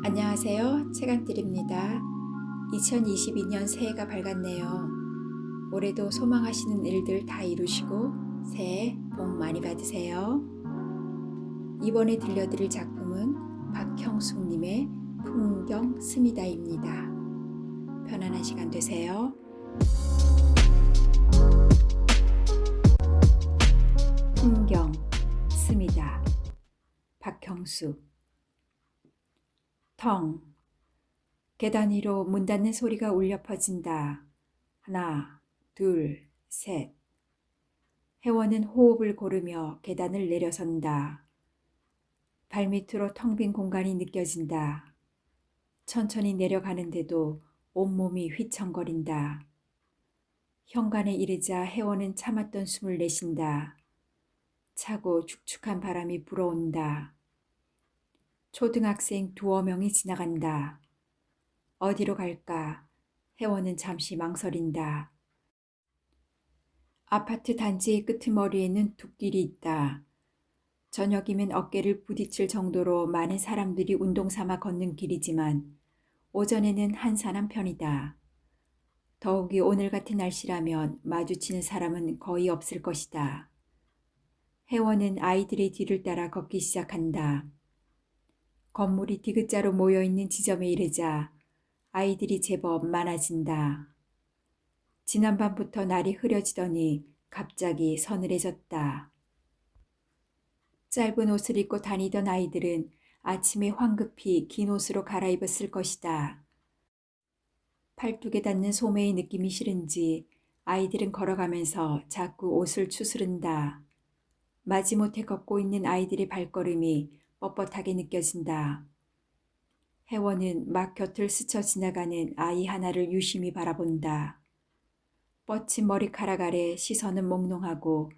안녕하세요. 채간들입니다. 2022년 새해가 밝았네요. 올해도 소망하시는 일들 다 이루시고 새해 복 많이 받으세요. 이번에 들려드릴 작품은 박형숙님의 풍경 스미다입니다. 편안한 시간 되세요. 풍경 스미다 박형숙. 텅. 계단 위로 문 닫는 소리가 울려 퍼진다. 하나, 둘, 셋. 혜원은 호흡을 고르며 계단을 내려선다. 발밑으로 텅 빈 공간이 느껴진다. 천천히 내려가는데도 온몸이 휘청거린다. 현관에 이르자 혜원은 참았던 숨을 내쉰다. 차고 축축한 바람이 불어온다. 초등학생 두어 명이 지나간다. 어디로 갈까? 혜원은 잠시 망설인다. 아파트 단지의 끄트머리에는 둑길이 있다. 저녁이면 어깨를 부딪힐 정도로 많은 사람들이 운동 삼아 걷는 길이지만 오전에는 한산한 편이다. 더욱이 오늘 같은 날씨라면 마주치는 사람은 거의 없을 것이다. 혜원은 아이들의 뒤를 따라 걷기 시작한다. 건물이 디귿자로 모여있는 지점에 이르자 아이들이 제법 많아진다. 지난밤부터 날이 흐려지더니 갑자기 서늘해졌다. 짧은 옷을 입고 다니던 아이들은 아침에 황급히 긴 옷으로 갈아입었을 것이다. 팔뚝에 닿는 소매의 느낌이 싫은지 아이들은 걸어가면서 자꾸 옷을 추스른다. 마지못해 걷고 있는 아이들의 발걸음이 뻣뻣하게 느껴진다. 혜원은 막 곁을 스쳐 지나가는 아이 하나를 유심히 바라본다. 뻗친 머리카락 아래 시선은 몽롱하고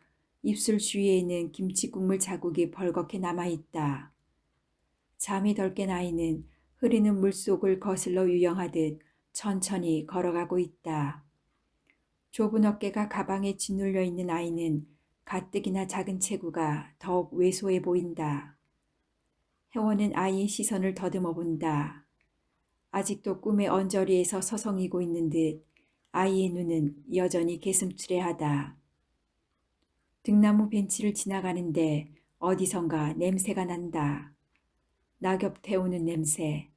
입술 주위에는 김치 국물 자국이 벌겋게 남아있다. 잠이 덜 깬 아이는 흐르는 물속을 거슬러 유영하듯 천천히 걸어가고 있다. 좁은 어깨가 가방에 짓눌려 있는 아이는 가뜩이나 작은 체구가 더욱 왜소해 보인다. 혜원은 아이의 시선을 더듬어 본다. 아직도 꿈의 언저리에서 서성이고 있는 듯 아이의 눈은 여전히 개슴츠레하다. 등나무 벤치를 지나가는데 어디선가 냄새가 난다. 낙엽 태우는 냄새.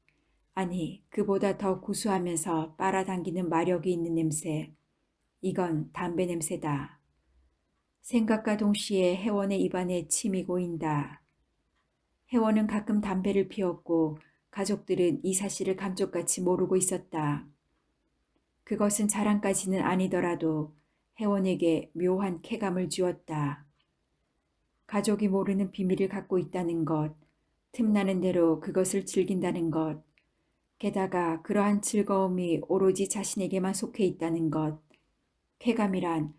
아니, 그보다 더 구수하면서 빨아당기는 마력이 있는 냄새. 이건 담배 냄새다. 생각과 동시에 혜원의 입안에 침이 고인다. 혜원은 가끔 담배를 피웠고 가족들은 이 사실을 감쪽같이 모르고 있었다. 그것은 자랑까지는 아니더라도 혜원에게 묘한 쾌감을 주었다. 가족이 모르는 비밀을 갖고 있다는 것, 틈나는 대로 그것을 즐긴다는 것, 게다가 그러한 즐거움이 오로지 자신에게만 속해 있다는 것, 쾌감이란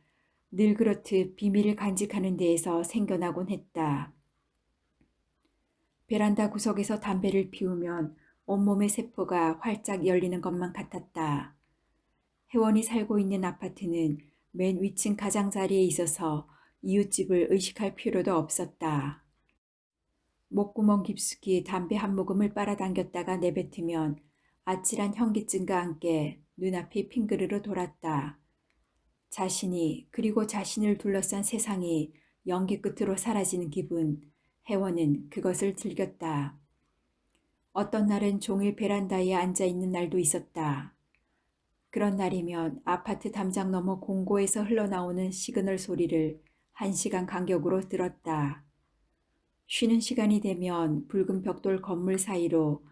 늘 그렇듯 비밀을 간직하는 데에서 생겨나곤 했다. 베란다 구석에서 담배를 피우면 온몸의 세포가 활짝 열리는 것만 같았다. 혜원이 살고 있는 아파트는 맨 위층 가장자리에 있어서 이웃집을 의식할 필요도 없었다. 목구멍 깊숙이 담배 한 모금을 빨아당겼다가 내뱉으면 아찔한 현기증과 함께 눈앞이 핑그르르 돌았다. 자신이 그리고 자신을 둘러싼 세상이 연기 끝으로 사라지는 기분, 혜원은 그것을 즐겼다. 어떤 날은 종일 베란다에 앉아 있는 날도 있었다. 그런 날이면 아파트 담장 너머 공고에서 흘러나오는 시그널 소리를 1시간 간격으로 들었다. 쉬는 시간이 되면 붉은 벽돌 건물 사이로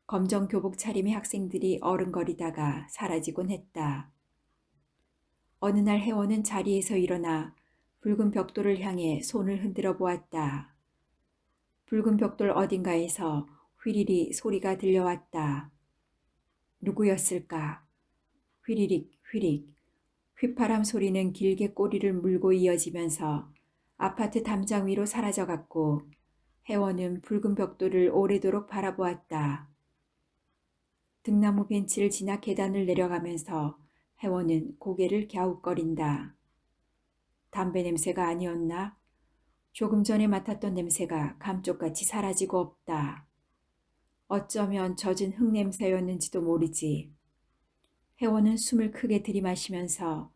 검정 교복 차림의 학생들이 어른거리다가 사라지곤 했다. 어느 날 혜원은 자리에서 일어나 붉은 벽돌을 향해 손을 흔들어 보았다. 붉은 벽돌 어딘가에서 휘리리 소리가 들려왔다. 누구였을까? 휘리릭 휘릭. 휘파람 소리는 길게 꼬리를 물고 이어지면서 아파트 담장 위로 사라져갔고 혜원은 붉은 벽돌을 오래도록 바라보았다. 등나무 벤치를 지나 계단을 내려가면서 혜원은 고개를 갸웃거린다. 담배 냄새가 아니었나? 조금 전에 맡았던 냄새가 감쪽같이 사라지고 없다. 어쩌면 젖은 흙냄새였는지도 모르지. 혜원은 숨을 크게 들이마시면서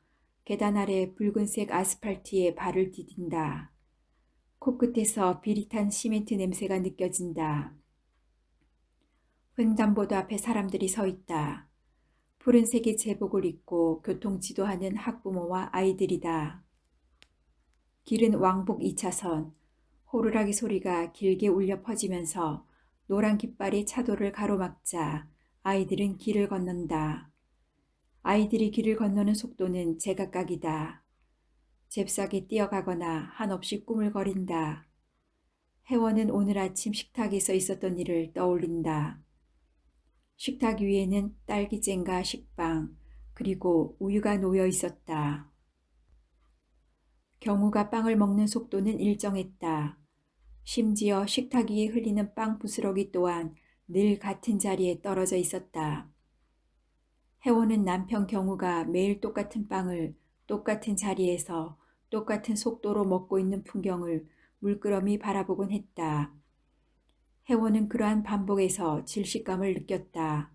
계단 아래 붉은색 아스팔트에 발을 디딘다. 코끝에서 비릿한 시멘트 냄새가 느껴진다. 횡단보도 앞에 사람들이 서 있다. 푸른색의 제복을 입고 교통지도하는 학부모와 아이들이다. 길은 왕복 2차선, 호루라기 소리가 길게 울려 퍼지면서 노란 깃발이 차도를 가로막자 아이들은 길을 건넌다. 아이들이 길을 건너는 속도는 제각각이다. 잽싸게 뛰어가거나 한없이 꾸물거린다. 혜원은 오늘 아침 식탁에서 있었던 일을 떠올린다. 식탁 위에는 딸기잼과 식빵, 그리고 우유가 놓여 있었다. 경우가 빵을 먹는 속도는 일정했다. 심지어 식탁 위에 흘리는 빵 부스러기 또한 늘 같은 자리에 떨어져 있었다. 혜원은 남편 경우가 매일 똑같은 빵을 똑같은 자리에서 똑같은 속도로 먹고 있는 풍경을 물끄러미 바라보곤 했다. 혜원은 그러한 반복에서 질식감을 느꼈다.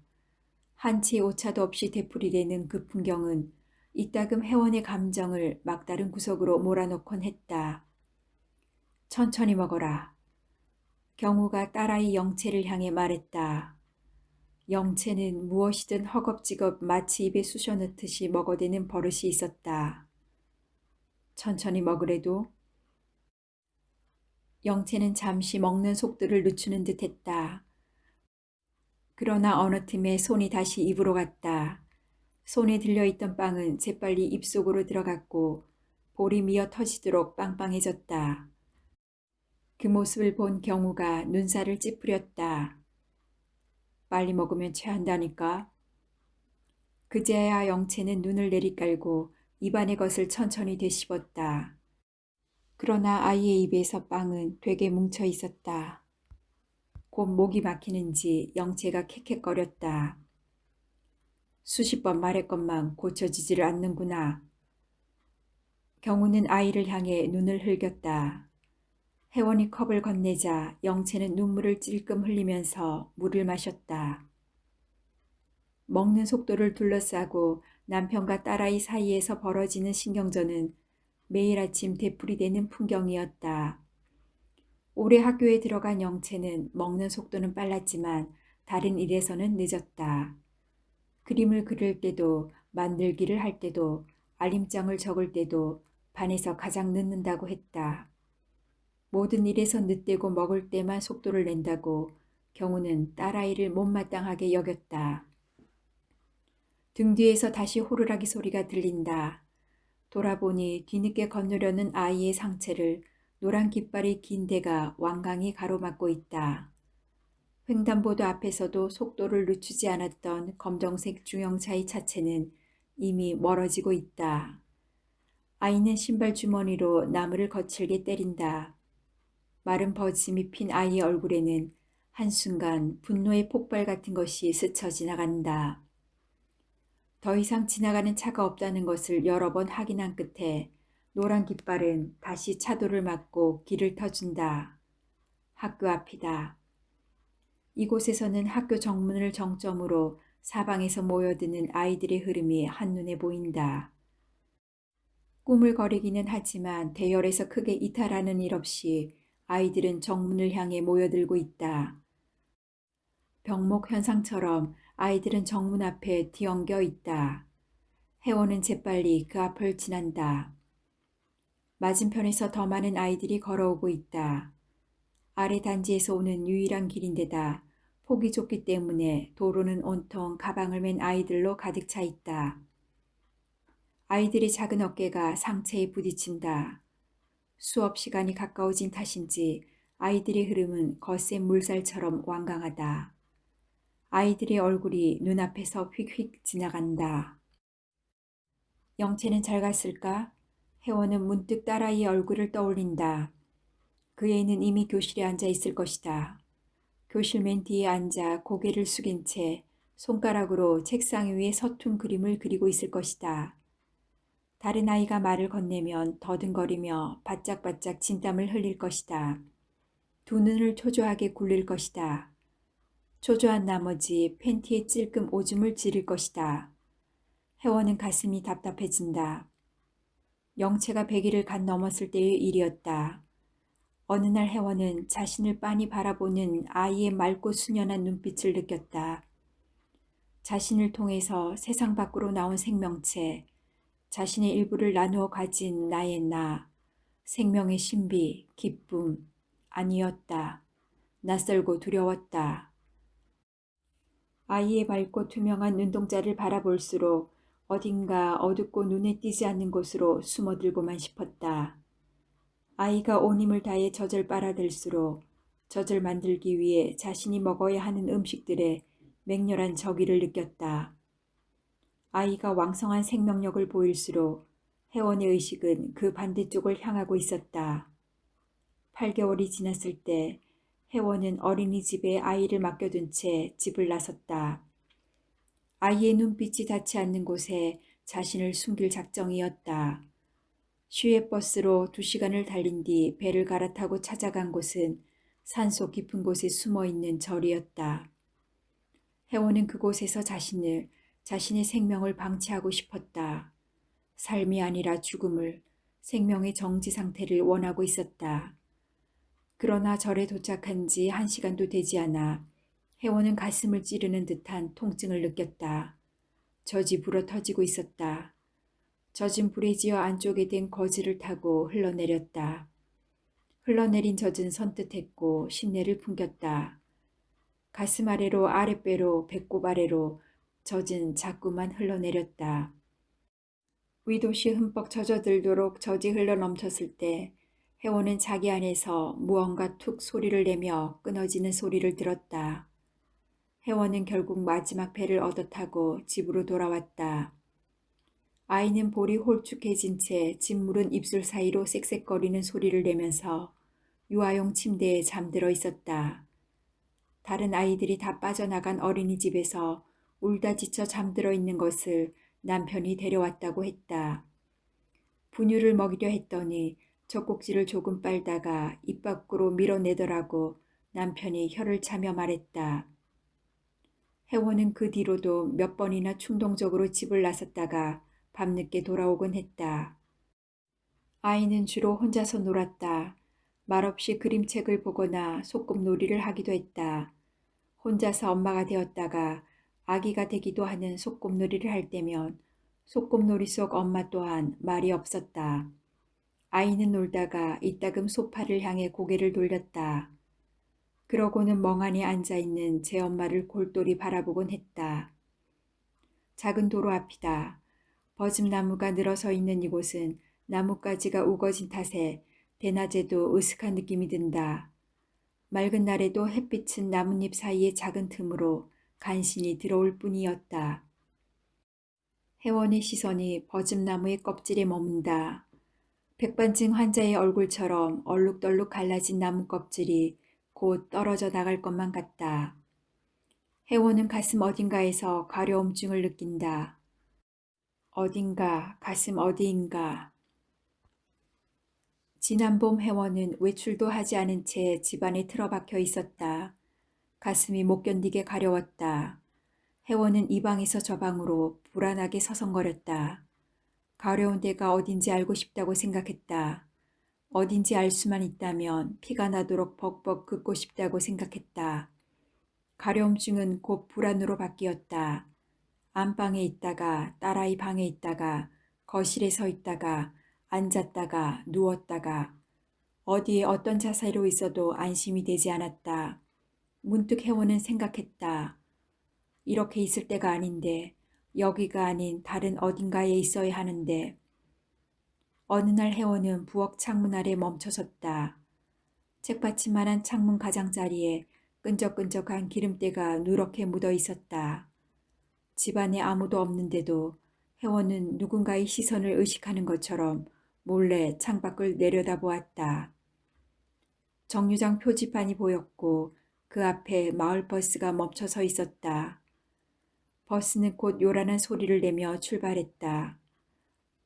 한 채 오차도 없이 되풀이되는 그 풍경은 이따금 혜원의 감정을 막다른 구석으로 몰아넣곤 했다. 천천히 먹어라. 경우가 딸아이 영채를 향해 말했다. 영채는 무엇이든 허겁지겁 마치 입에 쑤셔 넣듯이 먹어대는 버릇이 있었다. 천천히 먹으래도 영채는 잠시 먹는 속도를 늦추는 듯했다. 그러나 어느 틈에 손이 다시 입으로 갔다. 손에 들려있던 빵은 재빨리 입속으로 들어갔고 볼이 미어 터지도록 빵빵해졌다. 그 모습을 본 경우가 눈살을 찌푸렸다. 빨리 먹으면 체한다니까. 그제야 영채는 눈을 내리깔고 입안의 것을 천천히 되씹었다. 그러나 아이의 입에서 빵은 되게 뭉쳐 있었다. 곧 목이 막히는지 영채가 캑캑거렸다. 수십 번 말했건만 고쳐지지를 않는구나. 경우는 아이를 향해 눈을 흘겼다. 혜원이 컵을 건네자 영채는 눈물을 찔끔 흘리면서 물을 마셨다. 먹는 속도를 둘러싸고 남편과 딸아이 사이에서 벌어지는 신경전은 매일 아침 되풀이되는 풍경이었다. 올해 학교에 들어간 영채는 먹는 속도는 빨랐지만 다른 일에서는 늦었다. 그림을 그릴 때도 만들기를 할 때도 알림장을 적을 때도 반에서 가장 늦는다고 했다. 모든 일에서 늦대고 먹을 때만 속도를 낸다고 경우는 딸아이를 못마땅하게 여겼다. 등 뒤에서 다시 호루라기 소리가 들린다. 돌아보니 뒤늦게 건너려는 아이의 상체를 노란 깃발이 긴 데가 완강히 가로막고 있다. 횡단보도 앞에서도 속도를 늦추지 않았던 검정색 중형차의 차체는 이미 멀어지고 있다. 아이는 신발 주머니로 나무를 거칠게 때린다. 마른 버짐이 핀 아이의 얼굴에는 한순간 분노의 폭발 같은 것이 스쳐 지나간다. 더 이상 지나가는 차가 없다는 것을 여러 번 확인한 끝에 노란 깃발은 다시 차도를 막고 길을 터준다. 학교 앞이다. 이곳에서는 학교 정문을 정점으로 사방에서 모여드는 아이들의 흐름이 한눈에 보인다. 꾸물거리기는 하지만 대열에서 크게 이탈하는 일 없이 아이들은 정문을 향해 모여들고 있다. 병목 현상처럼 아이들은 정문 앞에 뒤엉겨 있다. 혜원은 재빨리 그 앞을 지난다. 맞은편에서 더 많은 아이들이 걸어오고 있다. 아래 단지에서 오는 유일한 길인데다 폭이 좁기 때문에 도로는 온통 가방을 맨 아이들로 가득 차 있다. 아이들의 작은 어깨가 상체에 부딪힌다. 수업 시간이 가까워진 탓인지 아이들의 흐름은 거센 물살처럼 완강하다. 아이들의 얼굴이 눈앞에서 휙휙 지나간다. 영채는 잘 갔을까? 혜원은 문득 딸아이의 얼굴을 떠올린다. 그 애는 이미 교실에 앉아 있을 것이다. 교실 맨 뒤에 앉아 고개를 숙인 채 손가락으로 책상 위에 서툰 그림을 그리고 있을 것이다. 다른 아이가 말을 건네면 더듬거리며 바짝바짝 진땀을 흘릴 것이다. 두 눈을 초조하게 굴릴 것이다. 초조한 나머지 팬티에 찔끔 오줌을 지를 것이다. 혜원은 가슴이 답답해진다. 영체가 100일을 간 넘었을 때의 일이었다. 어느 날 혜원은 자신을 빤히 바라보는 아이의 맑고 순연한 눈빛을 느꼈다. 자신을 통해서 세상 밖으로 나온 생명체, 자신의 일부를 나누어 가진 나의 나, 생명의 신비, 기쁨, 아니었다. 낯설고 두려웠다. 아이의 맑고 투명한 눈동자를 바라볼수록 어딘가 어둡고 눈에 띄지 않는 곳으로 숨어들고만 싶었다. 아이가 온 힘을 다해 젖을 빨아들수록 젖을 만들기 위해 자신이 먹어야 하는 음식들의 맹렬한 적의를 느꼈다. 아이가 왕성한 생명력을 보일수록 혜원의 의식은 그 반대쪽을 향하고 있었다. 8개월이 지났을 때 혜원은 어린이집에 아이를 맡겨둔 채 집을 나섰다. 아이의 눈빛이 닿지 않는 곳에 자신을 숨길 작정이었다. 시외버스로 2시간을 달린 뒤 배를 갈아타고 찾아간 곳은 산속 깊은 곳에 숨어있는 절이었다. 혜원은 그곳에서 자신의 생명을 방치하고 싶었다. 삶이 아니라 죽음을, 생명의 정지 상태를 원하고 있었다. 그러나 절에 도착한 지 1시간도 되지 않아 혜원은 가슴을 찌르는 듯한 통증을 느꼈다. 젖이 불어터지고 있었다. 젖은 불에 지어 안쪽에 된 거즈를 타고 흘러내렸다. 흘러내린 젖은 선뜻했고 신내를 풍겼다. 가슴 아래로 아랫배로 배꼽 아래로 젖은 자꾸만 흘러내렸다. 위도시 흠뻑 젖어들도록 젖이 흘러넘쳤을 때 혜원은 자기 안에서 무언가 툭 소리를 내며 끊어지는 소리를 들었다. 혜원은 결국 마지막 배를 얻어 타고 집으로 돌아왔다. 아이는 볼이 홀쭉해진 채 짓무른 입술 사이로 쌕쌕거리는 소리를 내면서 유아용 침대에 잠들어 있었다. 다른 아이들이 다 빠져나간 어린이집에서 울다 지쳐 잠들어 있는 것을 남편이 데려왔다고 했다. 분유를 먹이려 했더니 젖꼭지를 조금 빨다가 입 밖으로 밀어내더라고 남편이 혀를 차며 말했다. 혜원은 그 뒤로도 몇 번이나 충동적으로 집을 나섰다가 밤늦게 돌아오곤 했다. 아이는 주로 혼자서 놀았다. 말없이 그림책을 보거나 소꿉놀이를 하기도 했다. 혼자서 엄마가 되었다가 아기가 되기도 하는 소꿉놀이를 할 때면 소꿉놀이 속 엄마 또한 말이 없었다. 아이는 놀다가 이따금 소파를 향해 고개를 돌렸다. 그러고는 멍하니 앉아있는 제 엄마를 골똘히 바라보곤 했다. 작은 도로 앞이다. 버즘나무가 늘어서 있는 이곳은 나뭇가지가 우거진 탓에 대낮에도 으슥한 느낌이 든다. 맑은 날에도 햇빛은 나뭇잎 사이의 작은 틈으로 간신히 들어올 뿐이었다. 혜원의 시선이 버즘나무의 껍질에 머문다. 백반증 환자의 얼굴처럼 얼룩덜룩 갈라진 나무 껍질이 곧 떨어져 나갈 것만 같다. 혜원은 가슴 어딘가에서 가려움증을 느낀다. 어딘가, 가슴 어디인가. 지난 봄 혜원은 외출도 하지 않은 채 집안에 틀어박혀 있었다. 가슴이 못 견디게 가려웠다. 혜원은 이 방에서 저 방으로 불안하게 서성거렸다. 가려운 데가 어딘지 알고 싶다고 생각했다. 어딘지 알 수만 있다면 피가 나도록 벅벅 긋고 싶다고 생각했다. 가려움증은 곧 불안으로 바뀌었다. 안방에 있다가 딸아이 방에 있다가 거실에 서 있다가 앉았다가 누웠다가 어디에 어떤 자세로 있어도 안심이 되지 않았다. 문득 혜원은 생각했다. 이렇게 있을 때가 아닌데 여기가 아닌 다른 어딘가에 있어야 하는데 어느 날 혜원은 부엌 창문 아래 멈춰섰다. 책받침만한 창문 가장자리에 끈적끈적한 기름때가 누렇게 묻어 있었다. 집안에 아무도 없는데도 혜원은 누군가의 시선을 의식하는 것처럼 몰래 창밖을 내려다보았다. 정류장 표지판이 보였고 그 앞에 마을버스가 멈춰 서 있었다. 버스는 곧 요란한 소리를 내며 출발했다.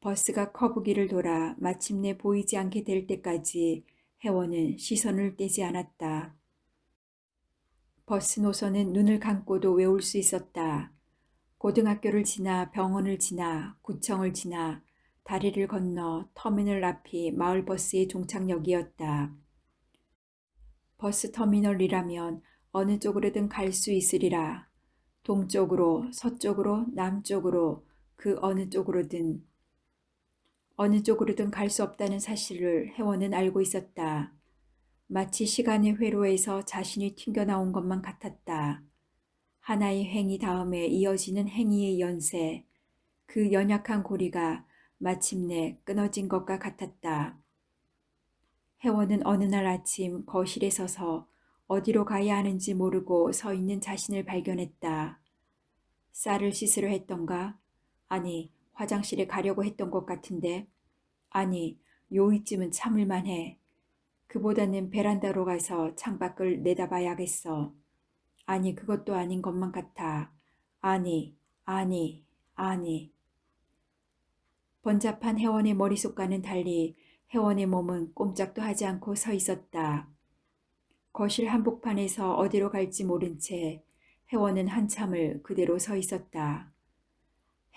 버스가 커브길을 돌아 마침내 보이지 않게 될 때까지 혜원은 시선을 떼지 않았다. 버스 노선은 눈을 감고도 외울 수 있었다. 고등학교를 지나 병원을 지나 구청을 지나 다리를 건너 터미널 앞이 마을버스의 종착역이었다. 버스 터미널이라면 어느 쪽으로든 갈 수 있으리라. 동쪽으로, 서쪽으로, 남쪽으로, 그 어느 쪽으로든 갈 수 없다는 사실을 혜원은 알고 있었다. 마치 시간의 회로에서 자신이 튕겨나온 것만 같았다. 하나의 행위 다음에 이어지는 행위의 연쇄, 그 연약한 고리가 마침내 끊어진 것과 같았다. 혜원은 어느 날 아침 거실에 서서 어디로 가야 하는지 모르고 서 있는 자신을 발견했다. 쌀을 씻으려 했던가? 아니, 화장실에 가려고 했던 것 같은데. 아니, 요이쯤은 참을만 해. 그보다는 베란다로 가서 창밖을 내다봐야겠어. 아니, 그것도 아닌 것만 같아. 아니, 아니, 아니. 번잡한 혜원의 머릿속과는 달리 혜원의 몸은 꼼짝도 하지 않고 서 있었다. 거실 한복판에서 어디로 갈지 모른 채 혜원은 한참을 그대로 서 있었다.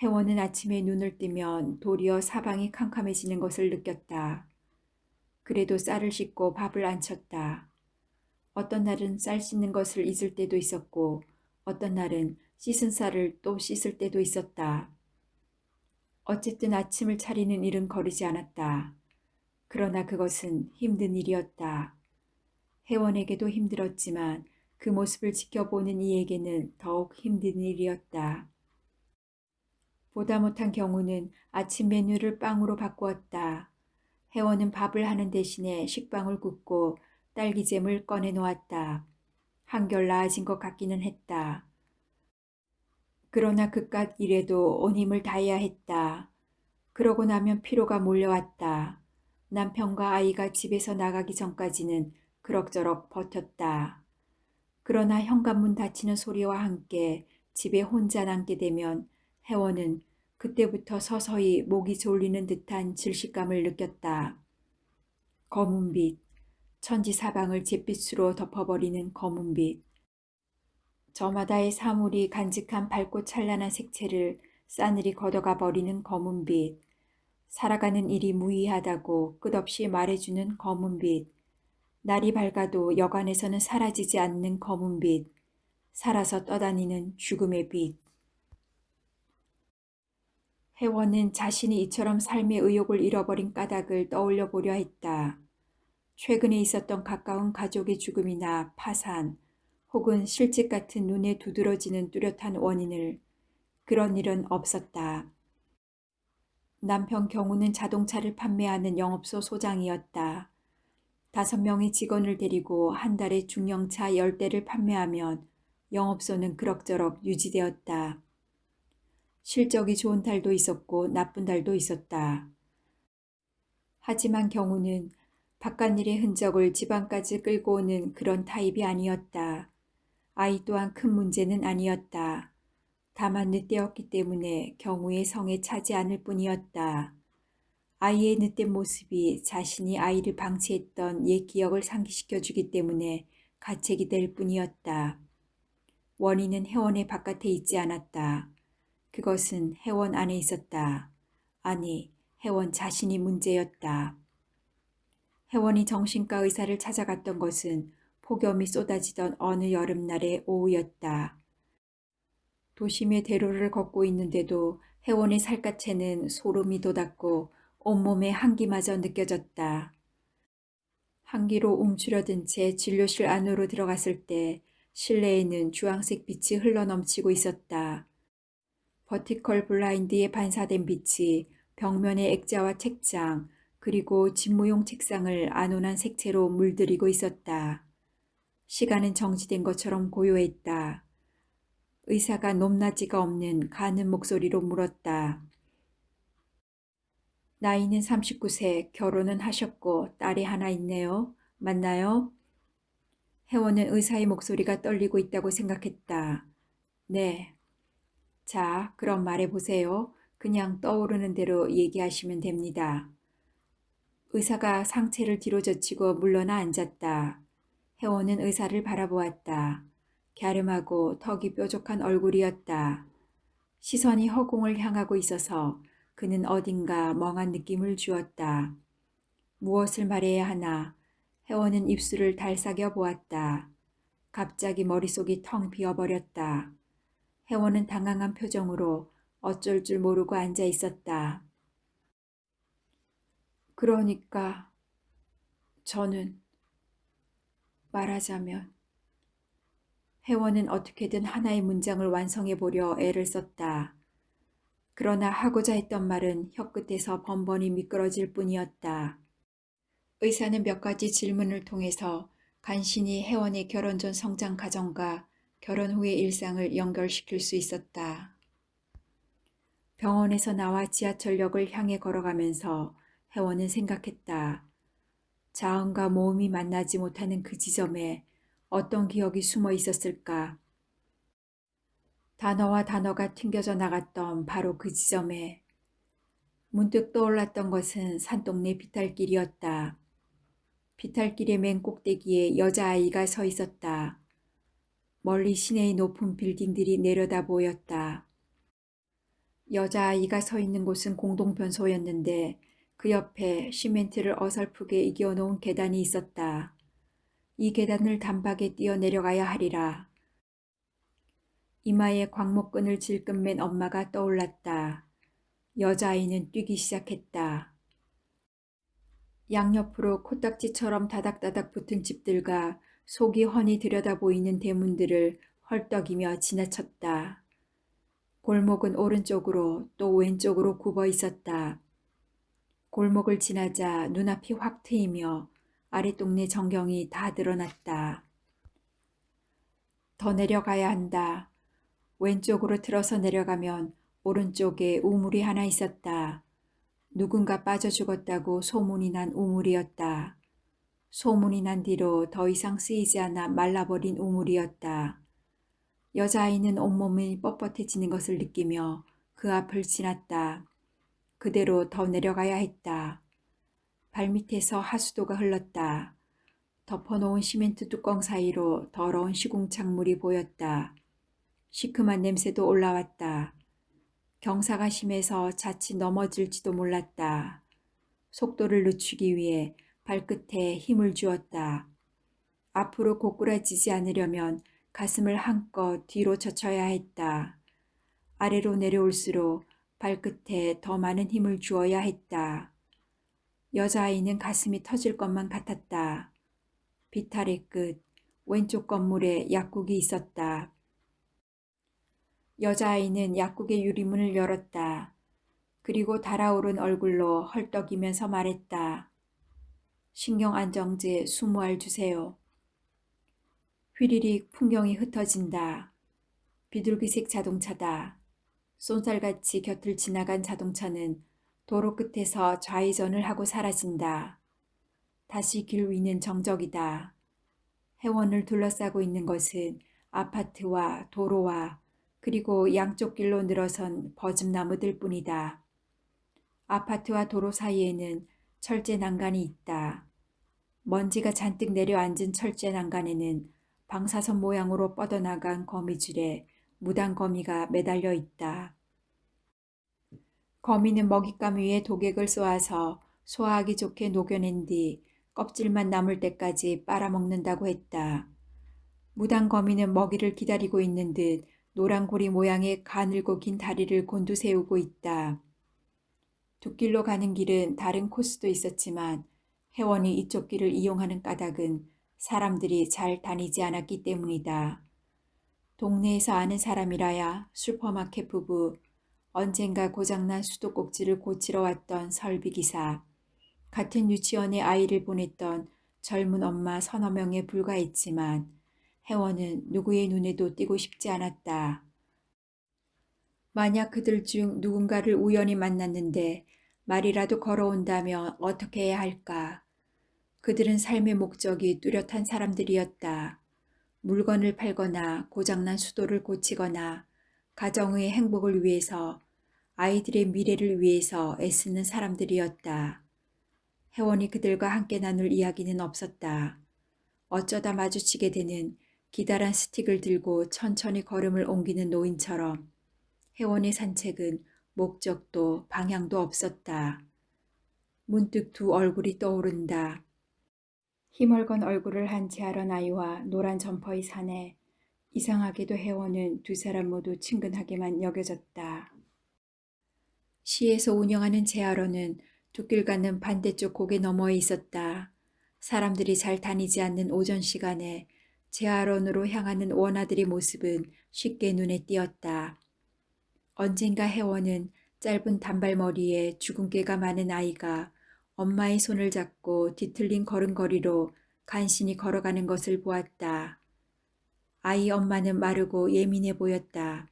혜원은 아침에 눈을 뜨면 도리어 사방이 캄캄해지는 것을 느꼈다. 그래도 쌀을 씻고 밥을 안 쳤다. 어떤 날은 쌀 씻는 것을 잊을 때도 있었고 어떤 날은 씻은 쌀을 또 씻을 때도 있었다. 어쨌든 아침을 차리는 일은 거르지 않았다. 그러나 그것은 힘든 일이었다. 혜원에게도 힘들었지만 그 모습을 지켜보는 이에게는 더욱 힘든 일이었다. 보다 못한 경우는 아침 메뉴를 빵으로 바꾸었다. 혜원은 밥을 하는 대신에 식빵을 굽고 딸기잼을 꺼내 놓았다. 한결 나아진 것 같기는 했다. 그러나 그깟 일에도 온 힘을 다해야 했다. 그러고 나면 피로가 몰려왔다. 남편과 아이가 집에서 나가기 전까지는 그럭저럭 버텼다. 그러나 현관문 닫히는 소리와 함께 집에 혼자 남게 되면 혜원은 그때부터 서서히 목이 졸리는 듯한 질식감을 느꼈다. 검은빛, 천지사방을 잿빛으로 덮어버리는 검은빛. 저마다의 사물이 간직한 밝고 찬란한 색채를 싸늘히 걷어가 버리는 검은빛. 살아가는 일이 무의하다고 끝없이 말해주는 검은빛. 날이 밝아도 여간에서는 사라지지 않는 검은빛. 살아서 떠다니는 죽음의 빛. 혜원은 자신이 이처럼 삶의 의욕을 잃어버린 까닭을 떠올려 보려 했다. 최근에 있었던 가까운 가족의 죽음이나 파산, 혹은 실직 같은 눈에 두드러지는 뚜렷한 원인을. 그런 일은 없었다. 남편 경우는 자동차를 판매하는 영업소 소장이었다. 5명의 직원을 데리고 한 달에 중형차 10대를 판매하면 영업소는 그럭저럭 유지되었다. 실적이 좋은 달도 있었고 나쁜 달도 있었다. 하지만 경우는 바깥일의 흔적을 집안까지 끌고 오는 그런 타입이 아니었다. 아이 또한 큰 문제는 아니었다. 다만 늦되었기 때문에 경우의 성에 차지 않을 뿐이었다. 아이의 늦된 모습이 자신이 아이를 방치했던 옛 기억을 상기시켜주기 때문에 가책이 될 뿐이었다. 원인은 혜원의 바깥에 있지 않았다. 그것은 혜원 안에 있었다. 아니, 혜원 자신이 문제였다. 혜원이 정신과 의사를 찾아갔던 것은 폭염이 쏟아지던 어느 여름날의 오후였다. 도심의 대로를 걷고 있는데도 혜원의 살갗에는 소름이 돋았고 온몸에 한기마저 느껴졌다. 한기로 움츠러든 채 진료실 안으로 들어갔을 때 실내에는 주황색 빛이 흘러넘치고 있었다. 버티컬 블라인드에 반사된 빛이 벽면의 액자와 책장, 그리고 집무용 책상을 안온한 색채로 물들이고 있었다. 시간은 정지된 것처럼 고요했다. 의사가 높낮이가 없는 가는 목소리로 물었다. 나이는 39세, 결혼은 하셨고 딸이 하나 있네요. 맞나요? 혜원은 의사의 목소리가 떨리고 있다고 생각했다. 네. 자, 그럼 말해보세요. 그냥 떠오르는 대로 얘기하시면 됩니다. 의사가 상체를 뒤로 젖히고 물러나 앉았다. 혜원은 의사를 바라보았다. 갸름하고 턱이 뾰족한 얼굴이었다. 시선이 허공을 향하고 있어서 그는 어딘가 멍한 느낌을 주었다. 무엇을 말해야 하나 혜원은 입술을 달싹여 보았다. 갑자기 머릿속이 텅 비어버렸다. 혜원은 당황한 표정으로 어쩔 줄 모르고 앉아 있었다. 그러니까 저는 말하자면 혜원은 어떻게든 하나의 문장을 완성해 보려 애를 썼다. 그러나 하고자 했던 말은 혀끝에서 번번이 미끄러질 뿐이었다. 의사는 몇 가지 질문을 통해서 간신히 혜원의 결혼 전 성장 과정과 결혼 후의 일상을 연결시킬 수 있었다. 병원에서 나와 지하철역을 향해 걸어가면서 혜원은 생각했다. 자음과 모음이 만나지 못하는 그 지점에 어떤 기억이 숨어 있었을까? 단어와 단어가 튕겨져 나갔던 바로 그 지점에 문득 떠올랐던 것은 산동네 비탈길이었다. 비탈길의 맨 꼭대기에 여자아이가 서 있었다. 멀리 시내의 높은 빌딩들이 내려다 보였다. 여자아이가 서 있는 곳은 공동변소였는데 그 옆에 시멘트를 어설프게 이겨놓은 계단이 있었다. 이 계단을 단박에 뛰어내려가야 하리라. 이마에 광목끈을 질끈 맨 엄마가 떠올랐다. 여자아이는 뛰기 시작했다. 양옆으로 코딱지처럼 다닥다닥 붙은 집들과 속이 훤히 들여다 보이는 대문들을 헐떡이며 지나쳤다. 골목은 오른쪽으로 또 왼쪽으로 굽어 있었다. 골목을 지나자 눈앞이 확 트이며 아랫동네 전경이 다 드러났다. 더 내려가야 한다. 왼쪽으로 틀어서 내려가면 오른쪽에 우물이 하나 있었다. 누군가 빠져 죽었다고 소문이 난 우물이었다. 소문이 난 뒤로 더 이상 쓰이지 않아 말라버린 우물이었다. 여자아이는 온몸이 뻣뻣해지는 것을 느끼며 그 앞을 지났다. 그대로 더 내려가야 했다. 발밑에서 하수도가 흘렀다. 덮어놓은 시멘트 뚜껑 사이로 더러운 시궁창물이 보였다. 시큼한 냄새도 올라왔다. 경사가 심해서 자칫 넘어질지도 몰랐다. 속도를 늦추기 위해 발끝에 힘을 주었다. 앞으로 고꾸라지지 않으려면 가슴을 한껏 뒤로 젖혀야 했다. 아래로 내려올수록 발끝에 더 많은 힘을 주어야 했다. 여자아이는 가슴이 터질 것만 같았다. 비탈의 끝, 왼쪽 건물에 약국이 있었다. 여자아이는 약국의 유리문을 열었다. 그리고 달아오른 얼굴로 헐떡이면서 말했다. 신경안정제 20알 주세요. 휘리릭 풍경이 흩어진다. 비둘기색 자동차다. 쏜살같이 곁을 지나간 자동차는 도로 끝에서 좌회전을 하고 사라진다. 다시 길 위는 정적이다. 해원을 둘러싸고 있는 것은 아파트와 도로와 그리고 양쪽 길로 늘어선 버즘나무들 뿐이다. 아파트와 도로 사이에는 철제 난간이 있다. 먼지가 잔뜩 내려앉은 철제 난간에는 방사선 모양으로 뻗어나간 거미줄에 무당 거미가 매달려 있다. 거미는 먹잇감 위에 독액을 쏘아서 소화하기 좋게 녹여낸 뒤 껍질만 남을 때까지 빨아먹는다고 했다. 무당 거미는 먹이를 기다리고 있는 듯 노란고리 모양의 가늘고 긴 다리를 곤두세우고 있다. 둑길로 가는 길은 다른 코스도 있었지만 혜원이 이쪽 길을 이용하는 까닭은 사람들이 잘 다니지 않았기 때문이다. 동네에서 아는 사람이라야 슈퍼마켓 부부, 언젠가 고장난 수도꼭지를 고치러 왔던 설비기사, 같은 유치원에 아이를 보냈던 젊은 엄마 서너 명에 불과했지만 혜원은 누구의 눈에도 띄고 싶지 않았다. 만약 그들 중 누군가를 우연히 만났는데 말이라도 걸어온다면 어떻게 해야 할까? 그들은 삶의 목적이 뚜렷한 사람들이었다. 물건을 팔거나 고장난 수도를 고치거나 가정의 행복을 위해서 아이들의 미래를 위해서 애쓰는 사람들이었다. 혜원이 그들과 함께 나눌 이야기는 없었다. 어쩌다 마주치게 되는 기다란 스틱을 들고 천천히 걸음을 옮기는 노인처럼 혜원의 산책은 목적도 방향도 없었다. 문득 두 얼굴이 떠오른다. 희멀건 얼굴을 한 재활원 아이와 노란 점퍼의 사내. 이상하게도 혜원은 두 사람 모두 친근하게만 여겨졌다. 시에서 운영하는 재활원은 둑길 가는 반대쪽 고개 너머에 있었다. 사람들이 잘 다니지 않는 오전 시간에 재활원으로 향하는 원아들의 모습은 쉽게 눈에 띄었다. 언젠가 혜원은 짧은 단발머리에 주근깨가 많은 아이가 엄마의 손을 잡고 뒤틀린 걸음걸이로 간신히 걸어가는 것을 보았다. 아이 엄마는 마르고 예민해 보였다.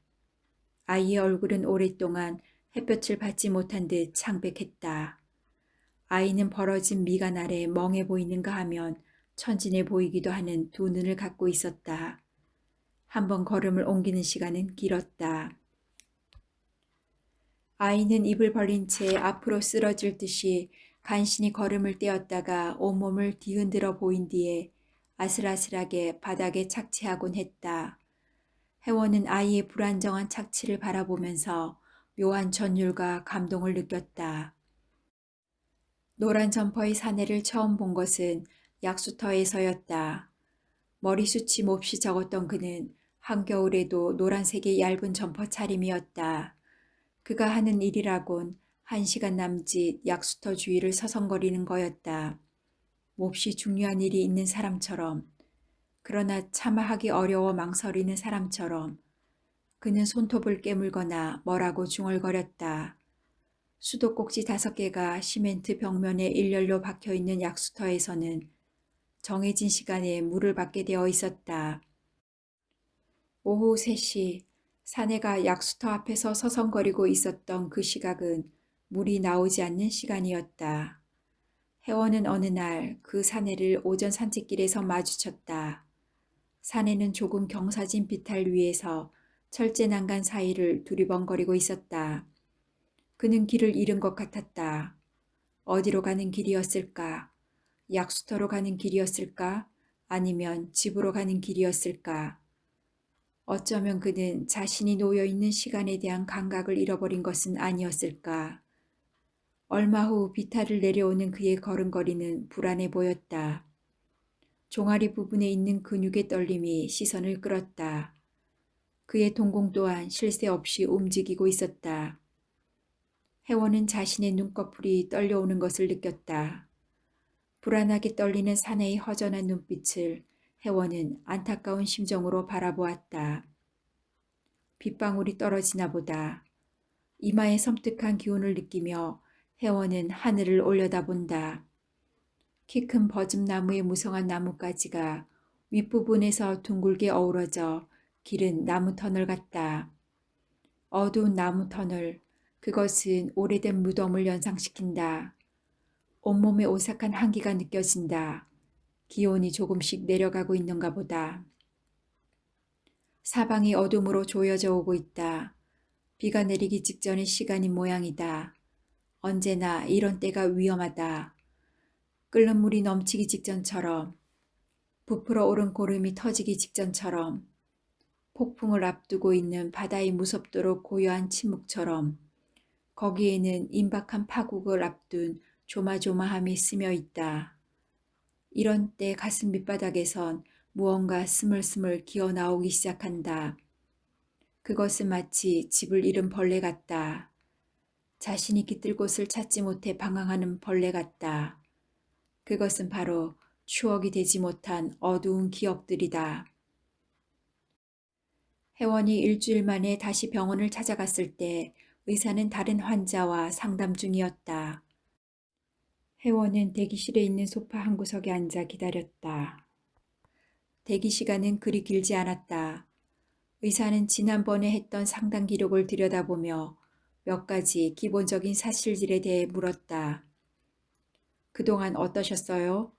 아이의 얼굴은 오랫동안 햇볕을 받지 못한 듯 창백했다. 아이는 벌어진 미간 아래 멍해 보이는가 하면 천진해 보이기도 하는 두 눈을 갖고 있었다. 한번 걸음을 옮기는 시간은 길었다. 아이는 입을 벌린 채 앞으로 쓰러질 듯이 간신히 걸음을 떼었다가 온몸을 뒤흔들어 보인 뒤에 아슬아슬하게 바닥에 착지하곤 했다. 혜원은 아이의 불안정한 착취를 바라보면서 묘한 전율과 감동을 느꼈다. 노란 점퍼의 사내를 처음 본 것은 약수터에서였다. 머리숱이 몹시 적었던 그는 한겨울에도 노란색의 얇은 점퍼 차림이었다. 그가 하는 일이라곤 1시간 남짓 약수터 주위를 서성거리는 거였다. 몹시 중요한 일이 있는 사람처럼, 그러나 차마 하기 어려워 망설이는 사람처럼 그는 손톱을 깨물거나 뭐라고 중얼거렸다. 수도꼭지 5개가 시멘트 벽면에 일렬로 박혀있는 약수터에서는 정해진 시간에 물을 받게 되어 있었다. 오후 3시 사내가 약수터 앞에서 서성거리고 있었던 그 시각은 물이 나오지 않는 시간이었다. 혜원은 어느 날 그 사내를 오전 산책길에서 마주쳤다. 사내는 조금 경사진 비탈 위에서 철제 난간 사이를 두리번거리고 있었다. 그는 길을 잃은 것 같았다. 어디로 가는 길이었을까? 약수터로 가는 길이었을까? 아니면 집으로 가는 길이었을까? 어쩌면 그는 자신이 놓여있는 시간에 대한 감각을 잃어버린 것은 아니었을까? 얼마 후 비탈을 내려오는 그의 걸음걸이는 불안해 보였다. 종아리 부분에 있는 근육의 떨림이 시선을 끌었다. 그의 동공 또한 쉴 새 없이 움직이고 있었다. 혜원은 자신의 눈꺼풀이 떨려오는 것을 느꼈다. 불안하게 떨리는 사내의 허전한 눈빛을 혜원은 안타까운 심정으로 바라보았다. 빗방울이 떨어지나 보다. 이마에 섬뜩한 기운을 느끼며 혜원은 하늘을 올려다본다. 키 큰 버즘나무의 무성한 나뭇가지가 윗부분에서 둥글게 어우러져 기른 나무 터널 같다. 어두운 나무 터널, 그것은 오래된 무덤을 연상시킨다. 온몸에 오싹한 한기가 느껴진다. 기온이 조금씩 내려가고 있는가 보다. 사방이 어둠으로 조여져 오고 있다. 비가 내리기 직전의 시간인 모양이다. 언제나 이런 때가 위험하다. 끓는 물이 넘치기 직전처럼, 부풀어 오른 고름이 터지기 직전처럼, 폭풍을 앞두고 있는 바다의 무섭도록 고요한 침묵처럼, 거기에는 임박한 파국을 앞둔 조마조마함이 스며 있다. 이런 때 가슴 밑바닥에선 무언가 스물스물 기어 나오기 시작한다. 그것은 마치 집을 잃은 벌레 같다. 자신이 깃들 곳을 찾지 못해 방황하는 벌레 같다. 그것은 바로 추억이 되지 못한 어두운 기억들이다. 혜원이 일주일 만에 다시 병원을 찾아갔을 때 의사는 다른 환자와 상담 중이었다. 혜원은 대기실에 있는 소파 한 구석에 앉아 기다렸다. 대기 시간은 그리 길지 않았다. 의사는 지난번에 했던 상담 기록을 들여다보며 몇 가지 기본적인 사실들에 대해 물었다. 그동안 어떠셨어요?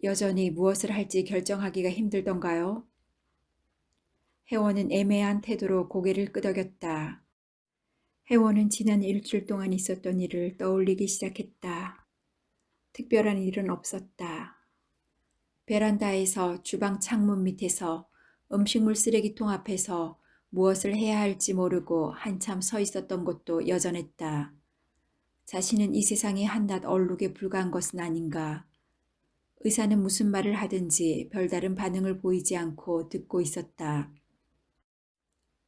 여전히 무엇을 할지 결정하기가 힘들던가요? 혜원은 애매한 태도로 고개를 끄덕였다. 혜원은 지난 일주일 동안 있었던 일을 떠올리기 시작했다. 특별한 일은 없었다. 베란다에서 주방 창문 밑에서 음식물 쓰레기통 앞에서 무엇을 해야 할지 모르고 한참 서 있었던 것도 여전했다. 자신은 이 세상에 한낱 얼룩에 불과한 것은 아닌가. 의사는 무슨 말을 하든지 별다른 반응을 보이지 않고 듣고 있었다.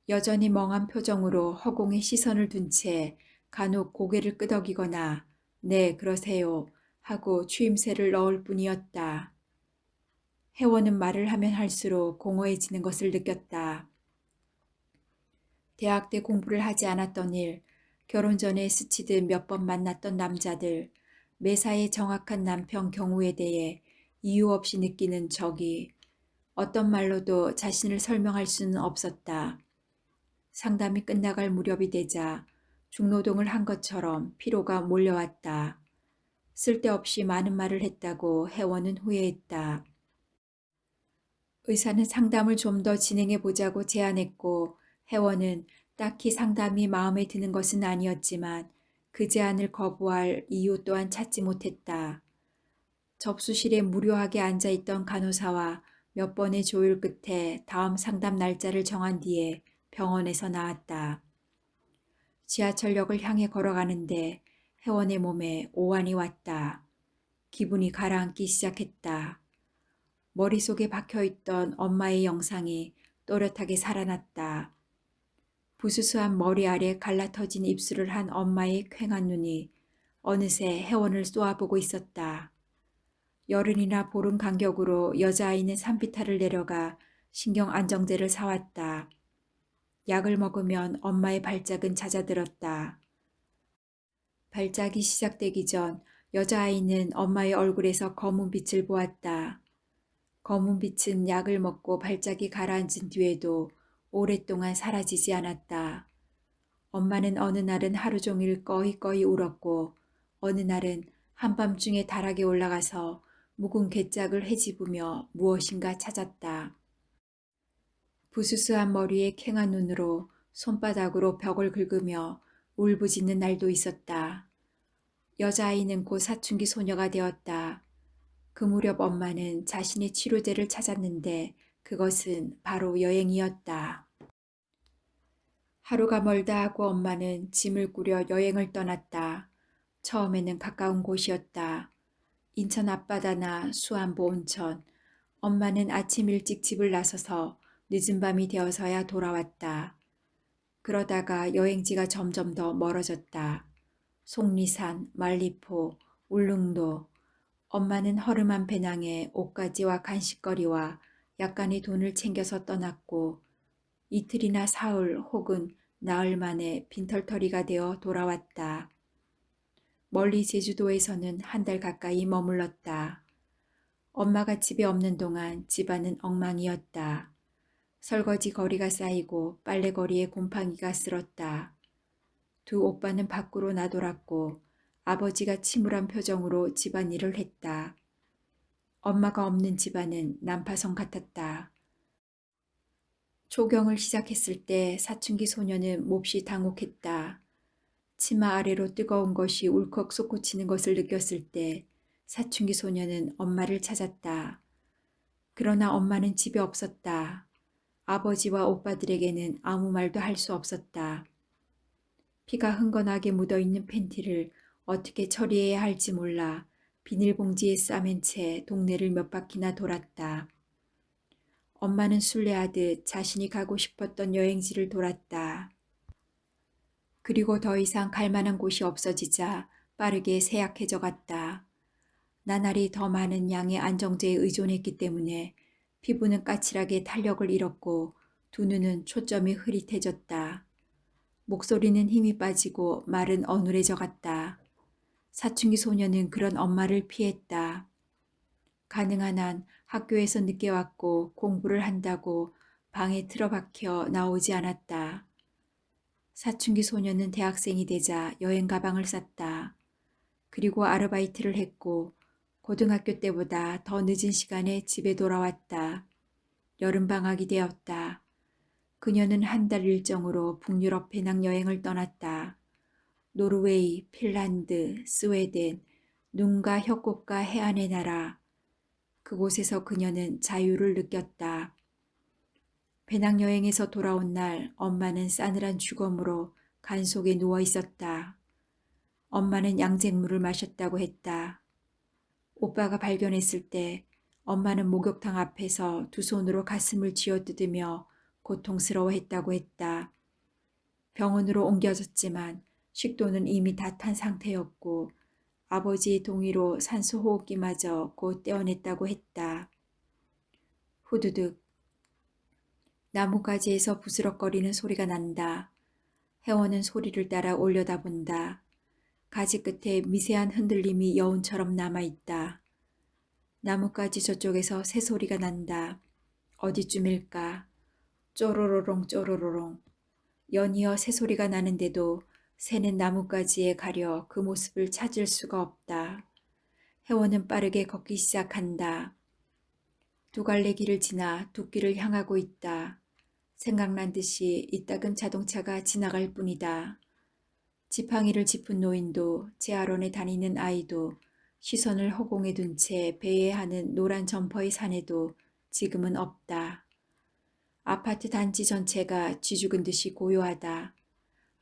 여전히 멍한 표정으로 허공에 시선을 둔 채 간혹 고개를 끄덕이거나 네, 그러세요 하고 추임새를 넣을 뿐이었다. 혜원은 말을 하면 할수록 공허해지는 것을 느꼈다. 대학 때 공부를 하지 않았던 일, 결혼 전에 스치듯 몇 번 만났던 남자들, 매사에 정확한 남편 경우에 대해 이유 없이 느끼는 적이 어떤 말로도 자신을 설명할 수는 없었다. 상담이 끝나갈 무렵이 되자 중노동을 한 것처럼 피로가 몰려왔다. 쓸데없이 많은 말을 했다고 혜원은 후회했다. 의사는 상담을 좀 더 진행해 보자고 제안했고 혜원은 딱히 상담이 마음에 드는 것은 아니었지만 그 제안을 거부할 이유 또한 찾지 못했다. 접수실에 무료하게 앉아있던 간호사와 몇 번의 조율 끝에 다음 상담 날짜를 정한 뒤에 병원에서 나왔다. 지하철역을 향해 걸어가는데 혜원의 몸에 오한이 왔다. 기분이 가라앉기 시작했다. 머릿속에 박혀있던 엄마의 영상이 또렷하게 살아났다. 부스스한 머리 아래 갈라터진 입술을 한 엄마의 퀭한 눈이 어느새 혜원을 쏘아보고 있었다. 열흘이나 보름 간격으로 여자아이는 산비탈을 내려가 신경 안정제를 사왔다. 약을 먹으면 엄마의 발작은 잦아들었다. 발작이 시작되기 전 여자아이는 엄마의 얼굴에서 검은 빛을 보았다. 검은 빛은 약을 먹고 발작이 가라앉은 뒤에도 오랫동안 사라지지 않았다. 엄마는 어느 날은 하루 종일 꺼이꺼이 울었고 어느 날은 한밤중에 다락에 올라가서 묵은 괴짝을 헤집으며 무엇인가 찾았다. 부스스한 머리에 캥한 눈으로 손바닥으로 벽을 긁으며 울부짖는 날도 있었다. 여자아이는 곧 사춘기 소녀가 되었다. 그 무렵 엄마는 자신의 치료제를 찾았는데 그것은 바로 여행이었다. 하루가 멀다 하고 엄마는 짐을 꾸려 여행을 떠났다. 처음에는 가까운 곳이었다. 인천 앞바다나 수안보 온천. 엄마는 아침 일찍 집을 나서서 늦은 밤이 되어서야 돌아왔다. 그러다가 여행지가 점점 더 멀어졌다. 속리산, 만리포, 울릉도. 엄마는 허름한 배낭에 옷가지와 간식거리와 약간의 돈을 챙겨서 떠났고 이틀이나 사흘 혹은 나흘 만에 빈털터리가 되어 돌아왔다. 멀리 제주도에서는 한 달 가까이 머물렀다. 엄마가 집에 없는 동안 집안은 엉망이었다. 설거지 거리가 쌓이고 빨래거리에 곰팡이가 쓸었다. 두 오빠는 밖으로 나돌았고 아버지가 침울한 표정으로 집안일을 했다. 엄마가 없는 집안은 난파선 같았다. 초경을 시작했을 때 사춘기 소녀는 몹시 당혹했다. 치마 아래로 뜨거운 것이 울컥 솟구치는 것을 느꼈을 때 사춘기 소녀는 엄마를 찾았다. 그러나 엄마는 집에 없었다. 아버지와 오빠들에게는 아무 말도 할 수 없었다. 피가 흥건하게 묻어있는 팬티를 어떻게 처리해야 할지 몰라 비닐봉지에 싸맨 채 동네를 몇 바퀴나 돌았다. 엄마는 술래하듯 자신이 가고 싶었던 여행지를 돌았다. 그리고 더 이상 갈 만한 곳이 없어지자 빠르게 쇠약해져 갔다. 나날이 더 많은 양의 안정제에 의존했기 때문에 피부는 까칠하게 탄력을 잃었고 두 눈은 초점이 흐릿해졌다. 목소리는 힘이 빠지고 말은 어눌해져 갔다. 사춘기 소녀는 그런 엄마를 피했다. 가능한 한 학교에서 늦게 왔고 공부를 한다고 방에 틀어박혀 나오지 않았다. 사춘기 소녀는 대학생이 되자 여행 가방을 쌌다. 그리고 아르바이트를 했고 고등학교 때보다 더 늦은 시간에 집에 돌아왔다. 여름방학이 되었다. 그녀는 한 달 일정으로 북유럽 배낭여행을 떠났다. 노르웨이, 핀란드, 스웨덴, 눈과 협곡과 해안의 나라. 그곳에서 그녀는 자유를 느꼈다. 배낭여행에서 돌아온 날 엄마는 싸늘한 죽음으로 간 속에 누워 있었다. 엄마는 양잿물을 마셨다고 했다. 오빠가 발견했을 때 엄마는 목욕탕 앞에서 두 손으로 가슴을 쥐어뜯으며 고통스러워했다고 했다. 병원으로 옮겨졌지만 식도는 이미 다 탄 상태였고 아버지의 동의로 산소 호흡기마저 곧 떼어냈다고 했다. 후두둑. 나뭇가지에서 부스럭거리는 소리가 난다. 혜원은 소리를 따라 올려다본다. 가지 끝에 미세한 흔들림이 여운처럼 남아있다. 나뭇가지 저쪽에서 새소리가 난다. 어디쯤일까? 쪼로로롱 쪼로로롱. 연이어 새소리가 나는데도 새는 나뭇가지에 가려 그 모습을 찾을 수가 없다. 혜원은 빠르게 걷기 시작한다. 두 갈래 길을 지나 두 길을 향하고 있다. 생각난 듯이 이따금 자동차가 지나갈 뿐이다. 지팡이를 짚은 노인도 제아론에 다니는 아이도 시선을 허공에 둔 채 배회하는 노란 점퍼의 산에도 지금은 없다. 아파트 단지 전체가 쥐죽은 듯이 고요하다.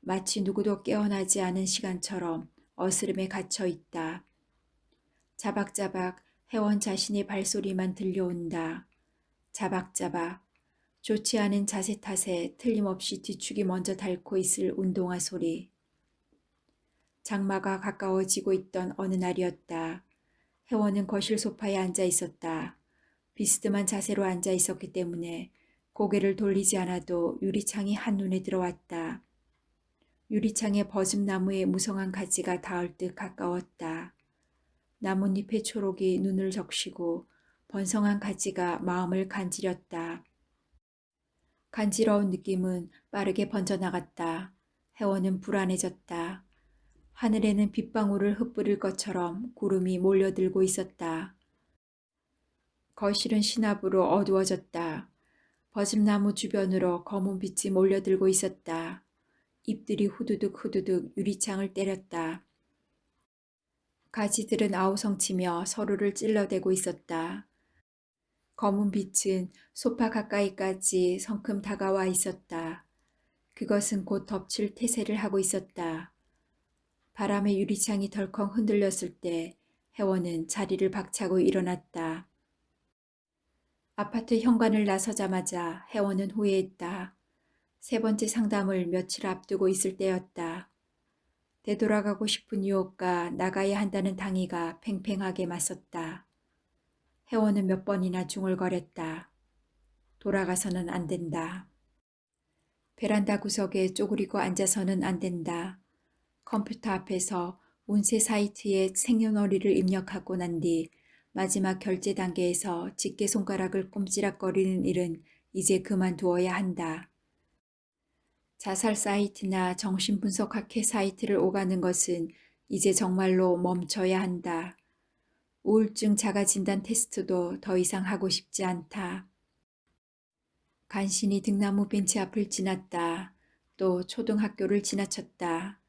마치 누구도 깨어나지 않은 시간처럼 어스름에 갇혀 있다. 자박자박 혜원 자신의 발소리만 들려온다. 자박자박. 좋지 않은 자세 탓에 틀림없이 뒤축이 먼저 닳고 있을 운동화 소리. 장마가 가까워지고 있던 어느 날이었다. 혜원은 거실 소파에 앉아 있었다. 비스듬한 자세로 앉아 있었기 때문에 고개를 돌리지 않아도 유리창이 한눈에 들어왔다. 유리창에 버즘나무의 무성한 가지가 닿을 듯 가까웠다. 나뭇잎의 초록이 눈을 적시고 번성한 가지가 마음을 간지렸다. 간지러운 느낌은 빠르게 번져나갔다. 혜원은 불안해졌다. 하늘에는 빗방울을 흩뿌릴 것처럼 구름이 몰려들고 있었다. 거실은 시납으로 어두워졌다. 버즘나무 주변으로 검은 빛이 몰려들고 있었다. 잎들이 후두둑 후두둑 유리창을 때렸다. 가지들은 아우성치며 서로를 찔러대고 있었다. 검은 빛은 소파 가까이까지 성큼 다가와 있었다. 그것은 곧 덮칠 태세를 하고 있었다. 바람에 유리창이 덜컹 흔들렸을 때 혜원은 자리를 박차고 일어났다. 아파트 현관을 나서자마자 혜원은 후회했다. 세 번째 상담을 며칠 앞두고 있을 때였다. 되돌아가고 싶은 유혹과 나가야 한다는 당위가 팽팽하게 맞섰다. 혜원은 몇 번이나 중얼거렸다. 돌아가서는 안 된다. 베란다 구석에 쪼그리고 앉아서는 안 된다. 컴퓨터 앞에서 운세 사이트에 생년월일을 입력하고 난 뒤 마지막 결제 단계에서 집게 손가락을 꼼지락거리는 일은 이제 그만두어야 한다. 자살 사이트나 정신분석학회 사이트를 오가는 것은 이제 정말로 멈춰야 한다. 우울증 자가진단 테스트도 더 이상 하고 싶지 않다. 간신히 등나무 벤치 앞을 지났다. 또 초등학교를 지나쳤다.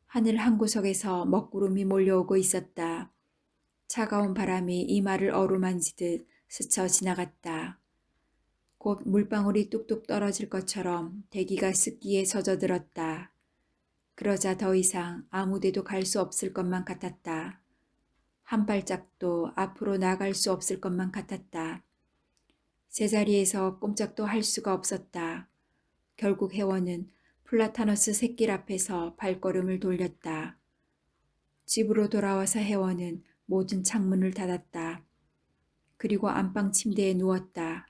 하늘 한 구석에서 먹구름이 몰려오고 있었다. 차가운 바람이 이마를 어루만지듯 스쳐 지나갔다. 곧 물방울이 뚝뚝 떨어질 것처럼 대기가 습기에 젖어들었다. 그러자 더 이상 아무데도 갈 수 없을 것만 같았다. 한 발짝도 앞으로 나갈 수 없을 것만 같았다. 제자리에서 꼼짝도 할 수가 없었다. 결국 혜원은 플라타너스 샛길 앞에서 발걸음을 돌렸다. 집으로 돌아와서 혜원은 모든 창문을 닫았다. 그리고 안방 침대에 누웠다.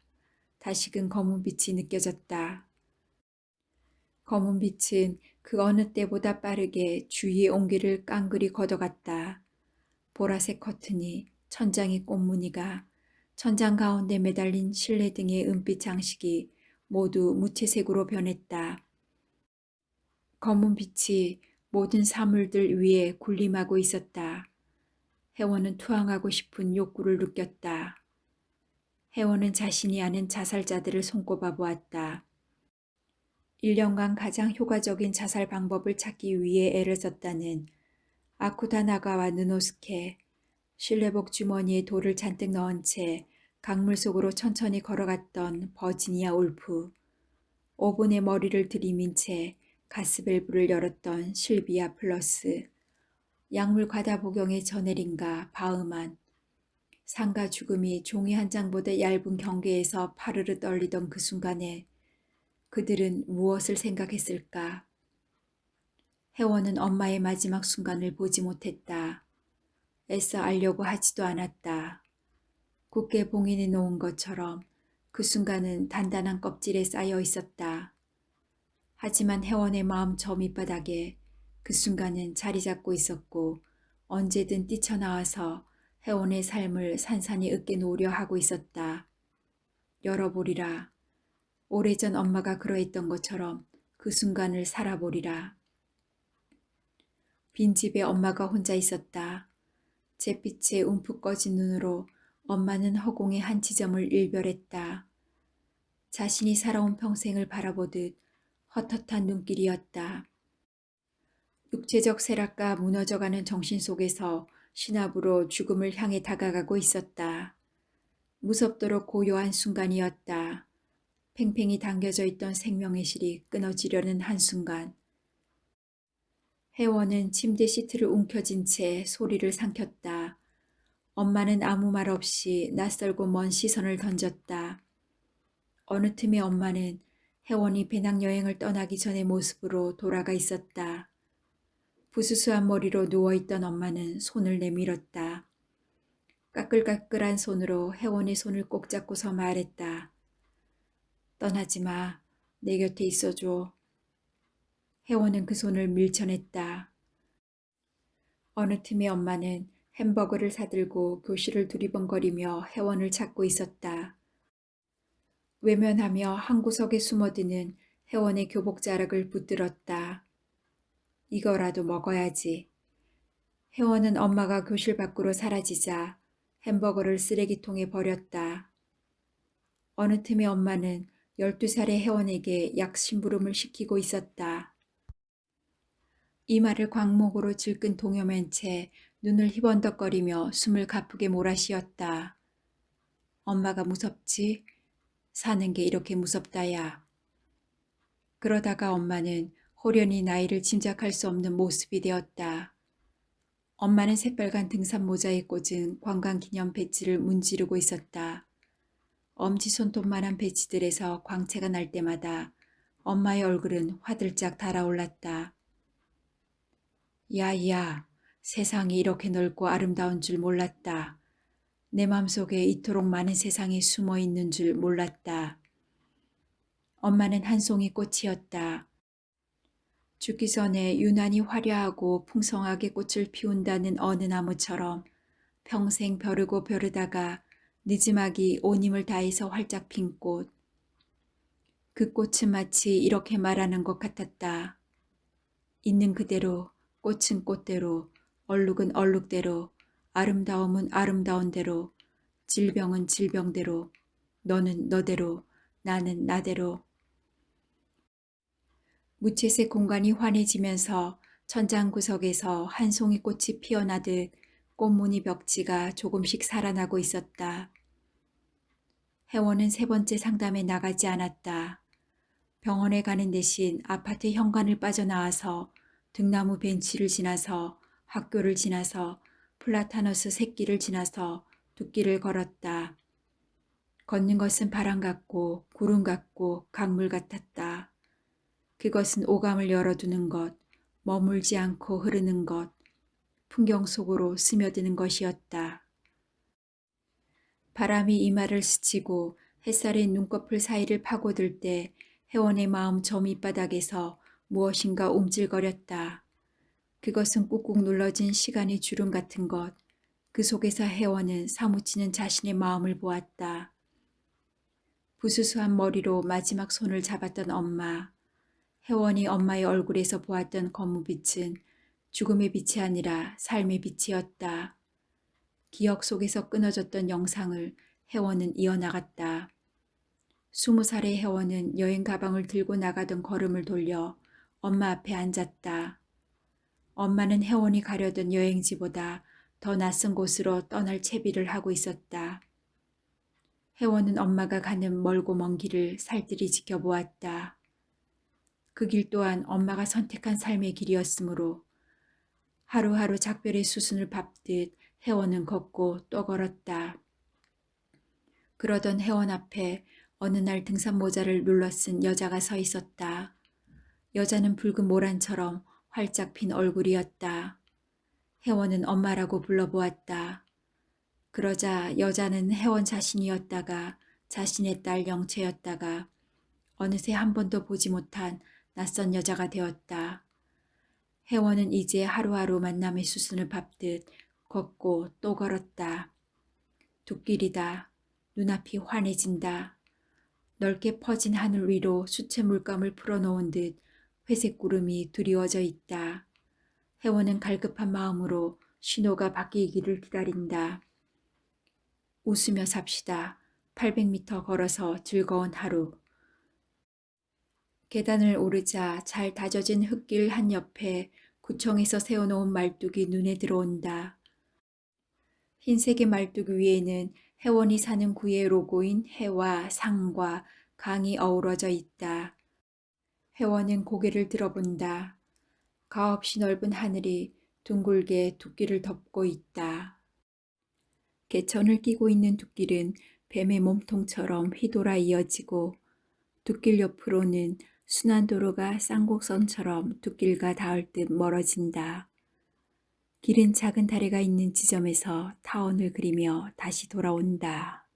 다시금 검은 빛이 느껴졌다. 검은 빛은 그 어느 때보다 빠르게 주위의 온기를 깡그리 걷어갔다. 보라색 커튼이, 천장의 꽃무늬가, 천장 가운데 매달린 실내 등의 은빛 장식이 모두 무채색으로 변했다. 검은 빛이 모든 사물들 위에 군림하고 있었다. 혜원은 투항하고 싶은 욕구를 느꼈다. 혜원은 자신이 아는 자살자들을 손꼽아 보았다. 1년간 가장 효과적인 자살 방법을 찾기 위해 애를 썼다는 아쿠다나가와 느노스케, 실내복 주머니에 돌을 잔뜩 넣은 채 강물 속으로 천천히 걸어갔던 버지니아 울프. 오븐에 머리를 들이민 채 가스밸브를 열었던 실비아 플러스. 약물 과다 복용의 저내린가 바흐만. 상가 죽음이 종이 한 장보다 얇은 경계에서 파르르 떨리던 그 순간에 그들은 무엇을 생각했을까? 혜원은 엄마의 마지막 순간을 보지 못했다. 애써 알려고 하지도 않았다. 굳게 봉인해 놓은 것처럼 그 순간은 단단한 껍질에 쌓여 있었다. 하지만 혜원의 마음 저 밑바닥에 그 순간은 자리 잡고 있었고 언제든 뛰쳐나와서 혜원의 삶을 산산이 으깨 놓으려 하고 있었다. 열어보리라. 오래전 엄마가 그러했던 것처럼 그 순간을 살아보리라. 빈집에 엄마가 혼자 있었다. 잿빛에 움푹 꺼진 눈으로 엄마는 허공의 한 지점을 일별했다. 자신이 살아온 평생을 바라보듯 헛헛한 눈길이었다. 육체적 쇠락과 무너져가는 정신 속에서 신압으로 죽음을 향해 다가가고 있었다. 무섭도록 고요한 순간이었다. 팽팽히 당겨져 있던 생명의 실이 끊어지려는 한순간. 혜원은 침대 시트를 움켜쥔 채 소리를 삼켰다. 엄마는 아무 말 없이 낯설고 먼 시선을 던졌다. 어느 틈에 엄마는 혜원이 배낭여행을 떠나기 전의 모습으로 돌아가 있었다. 부스스한 머리로 누워있던 엄마는 손을 내밀었다. 까끌까끌한 손으로 혜원의 손을 꼭 잡고서 말했다. 떠나지 마. 내 곁에 있어줘. 혜원은 그 손을 밀쳐냈다. 어느 틈에 엄마는 햄버거를 사들고 교실을 두리번거리며 혜원을 찾고 있었다. 외면하며 한 구석에 숨어드는 혜원의 교복 자락을 붙들었다. 이거라도 먹어야지. 혜원은 엄마가 교실 밖으로 사라지자 햄버거를 쓰레기통에 버렸다. 어느 틈에 엄마는 12살의 혜원에게 약 심부름을 시키고 있었다. 이마를 광목으로 질끈 동여맨 채 눈을 희번덕거리며 숨을 가쁘게 몰아쉬었다. 엄마가 무섭지? 사는 게 이렇게 무섭다야. 그러다가 엄마는 호련히 나이를 짐작할 수 없는 모습이 되었다. 엄마는 새빨간 등산 모자에 꽂은 관광기념 배지를 문지르고 있었다. 엄지손톱만한 배지들에서 광채가 날 때마다 엄마의 얼굴은 화들짝 달아올랐다. 야야, 세상이 이렇게 넓고 아름다운 줄 몰랐다. 내 맘속에 이토록 많은 세상이 숨어 있는 줄 몰랐다. 엄마는 한 송이 꽃이었다. 죽기 전에 유난히 화려하고 풍성하게 꽃을 피운다는 어느 나무처럼 평생 벼르고 벼르다가 늦지막이 온 힘을 다해서 활짝 핀 꽃. 그 꽃은 마치 이렇게 말하는 것 같았다. 있는 그대로, 꽃은 꽃대로, 얼룩은 얼룩대로, 아름다움은 아름다운 대로, 질병은 질병대로, 너는 너대로, 나는 나대로. 무채색 공간이 환해지면서 천장 구석에서 한 송이 꽃이 피어나듯 꽃무늬 벽지가 조금씩 살아나고 있었다. 혜원은 세 번째 상담에 나가지 않았다. 병원에 가는 대신 아파트 현관을 빠져나와서 등나무 벤치를 지나서 학교를 지나서 플라타너스 새길을 지나서 둑길을 걸었다. 걷는 것은 바람 같고 구름 같고 강물 같았다. 그것은 오감을 열어두는 것, 머물지 않고 흐르는 것, 풍경 속으로 스며드는 것이었다. 바람이 이마를 스치고 햇살이 눈꺼풀 사이를 파고들 때 혜원의 마음 저 밑바닥에서 무엇인가 움찔거렸다. 그것은 꾹꾹 눌러진 시간의 주름 같은 것. 그 속에서 혜원은 사무치는 자신의 마음을 보았다. 부스스한 머리로 마지막 손을 잡았던 엄마. 혜원이 엄마의 얼굴에서 보았던 거무빛은 죽음의 빛이 아니라 삶의 빛이었다. 기억 속에서 끊어졌던 영상을 혜원은 이어나갔다. 20살의 혜원은 여행 가방을 들고 나가던 걸음을 돌려 엄마 앞에 앉았다. 엄마는 혜원이 가려던 여행지보다 더 낯선 곳으로 떠날 채비를 하고 있었다. 혜원은 엄마가 가는 멀고 먼 길을 살뜰히 지켜보았다. 그 길 또한 엄마가 선택한 삶의 길이었으므로 하루하루 작별의 수순을 밟듯 혜원은 걷고 또 걸었다. 그러던 혜원 앞에 어느 날 등산 모자를 눌러쓴 여자가 서 있었다. 여자는 붉은 모란처럼 활짝 핀 얼굴이었다. 혜원은 엄마라고 불러보았다. 그러자 여자는 혜원 자신이었다가 자신의 딸 영채였다가 어느새 한 번도 보지 못한 낯선 여자가 되었다. 혜원은 이제 하루하루 만남의 수순을 밟듯 걷고 또 걸었다. 둑길이다. 눈앞이 환해진다. 넓게 퍼진 하늘 위로 수채 물감을 풀어놓은 듯 회색 구름이 드리워져 있다. 혜원은 갈급한 마음으로 신호가 바뀌기를 기다린다. 웃으며 삽시다. 800m 걸어서 즐거운 하루. 계단을 오르자 잘 다져진 흙길 한 옆에 구청에서 세워놓은 말뚝이 눈에 들어온다. 흰색의 말뚝 위에는 혜원이 사는 구의 로고인 해와 상과 강이 어우러져 있다. 혜원은 고개를 들어본다. 가없이 넓은 하늘이 둥글게 둑길을 덮고 있다. 개천을 끼고 있는 둑길은 뱀의 몸통처럼 휘돌아 이어지고 둑길 옆으로는 순환도로가 쌍곡선처럼 둑길과 닿을 듯 멀어진다. 길은 작은 다리가 있는 지점에서 타원을 그리며 다시 돌아온다.